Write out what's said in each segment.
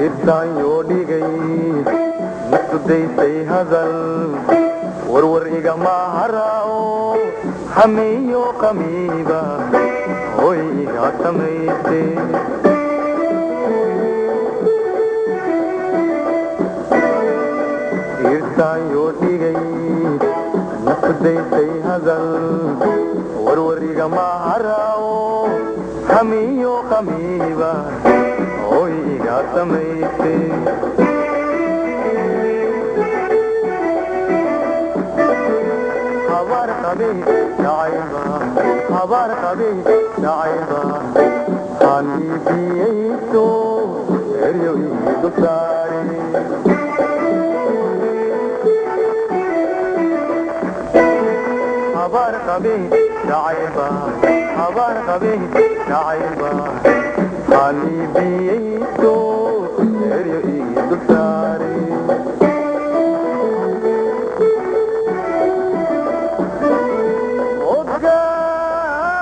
irtaanyoo dhigay naftu daysay hadal warwar igama harao hameeyo qamiiba hoy iga samayse irtaanyoo dhigay naftu daysay hadal warwar igama harao hameeyo qamiiba hoy iga samayse habar qabe dacayba hanibiyayso eryo iidu saare habar qabe dacayba hanibiyayso eryo iidu saare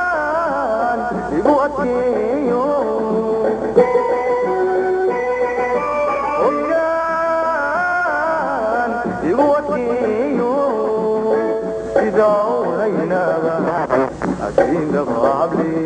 ogaan igu adkeeyo sidaa ohaynaba asiindaba habli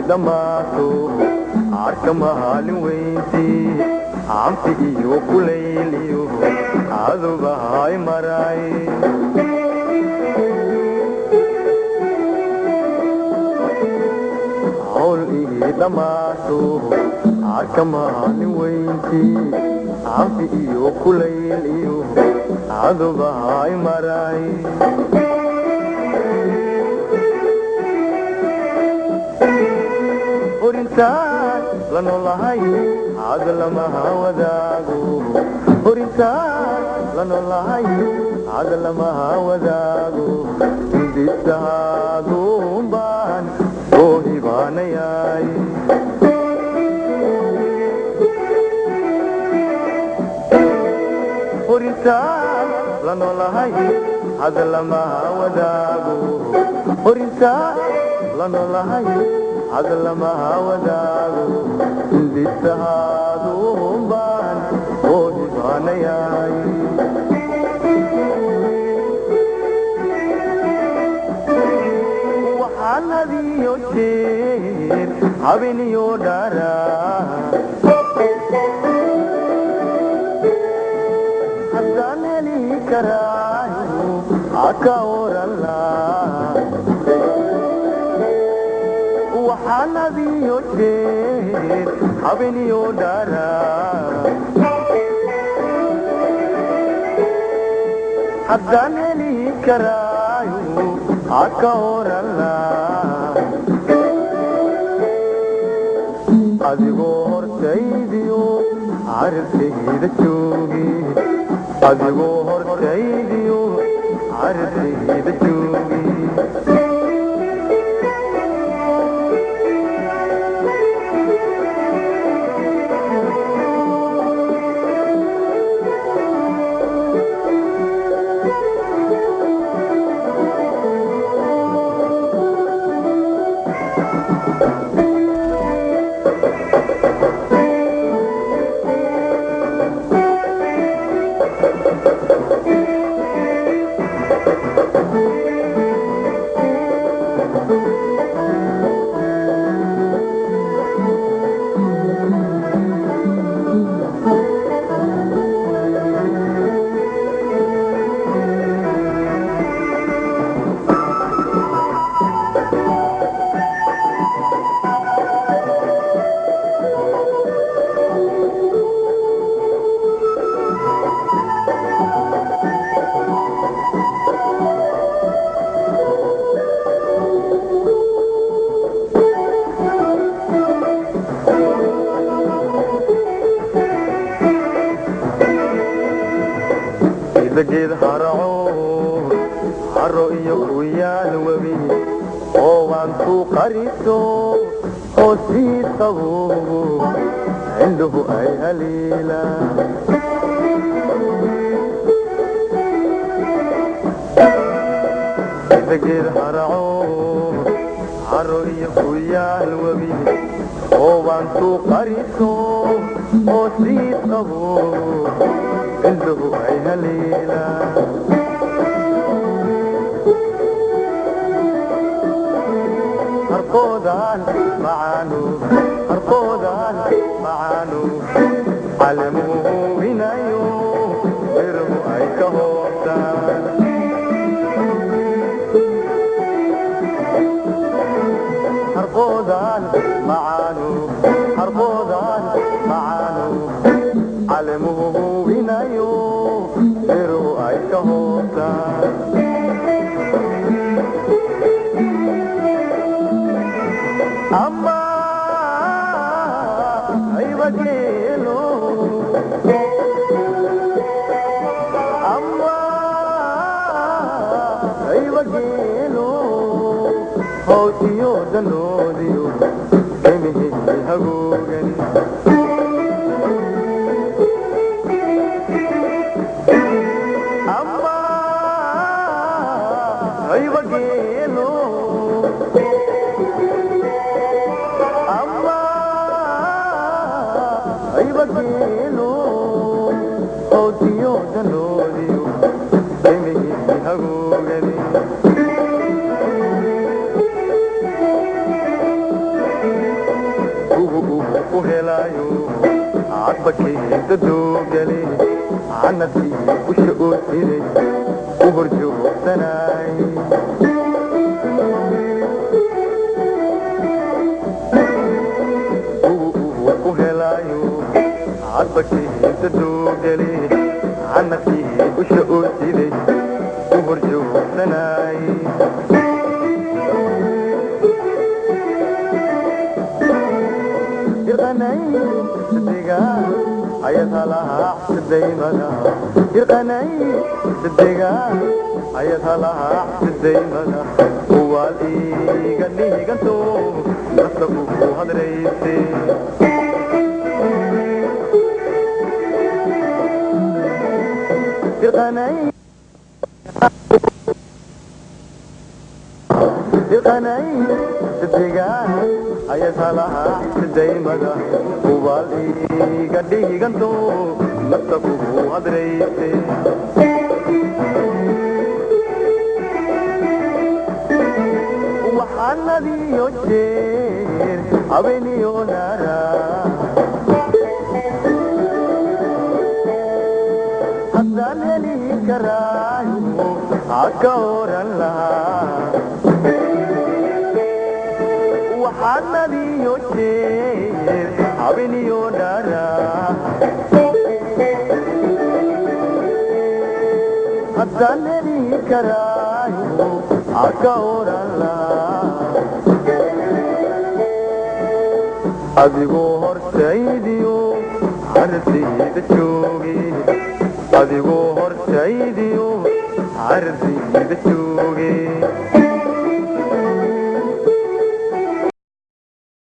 dhamaato arka maalin weyntii camsi iyo kulayliyo cadubahay maray hawl ii dhamaato arka maalin weyntii camsi iyo kulayliyo cadubahay maray horintaan la noolahay cad lamaha wadaago horintaan la noolahay cad lamaha wadaago indisahaaduun baan soo hibaanayay horintaan la noolahay cad lamaha wadaago horintaan la noolahay cad lamaha wadaago indisahaaduun baan soo hibaanayay waxaan hadiyo jeer habeniyo dharaa haddaan heli karaayo aka orallaa waxaan hadiyo jeer habeniyo dharaa haddaan heli karaayo aka orallaa adigoo hortaydiyo carabtayda joogi adigoo hortaydiyo carabtayda joogi سجد هرعو الرؤية ويا الوبي هو انتو قريتو قصيد قبو عنده اي هليلة سجد هرعو الرؤية ويا الوبي هو انتو قريتو قصيد قبو عنده اي هليلة هرقودان معانو علموه بنايو غيره اي كهوتان هرقودان معانو علموه بنايو غيره اي كهوتان أما أي وجهلو هو تيو دنوديو كمه هغوغن أما أي وجهلو هو تيو دنوديو كمه هغوغن عطبكي تدوقلي عنتي وشقوتي وهرجو سناي وهلايو عطبكي تدوقلي عنتي وشقوتي وهرجو سناي يغني صدقا عيتها لها صديمنا يغني صدقا عيتها لها صديمنا هو اللي قالي قلتو نصبو هدريتي يغني صدقا عيتها لها صديمنا هو اللي قالي قلتو نصبو هدريتي وحنذي يجير أبني ونرى حسن لي كرايو عكور الله وحنذي يجير أبني ونرى حسن لي كرايو عكور الله أذيقو هرسيديو عرسيد شوقي أذيقو هرسيديو عرسيد شوقي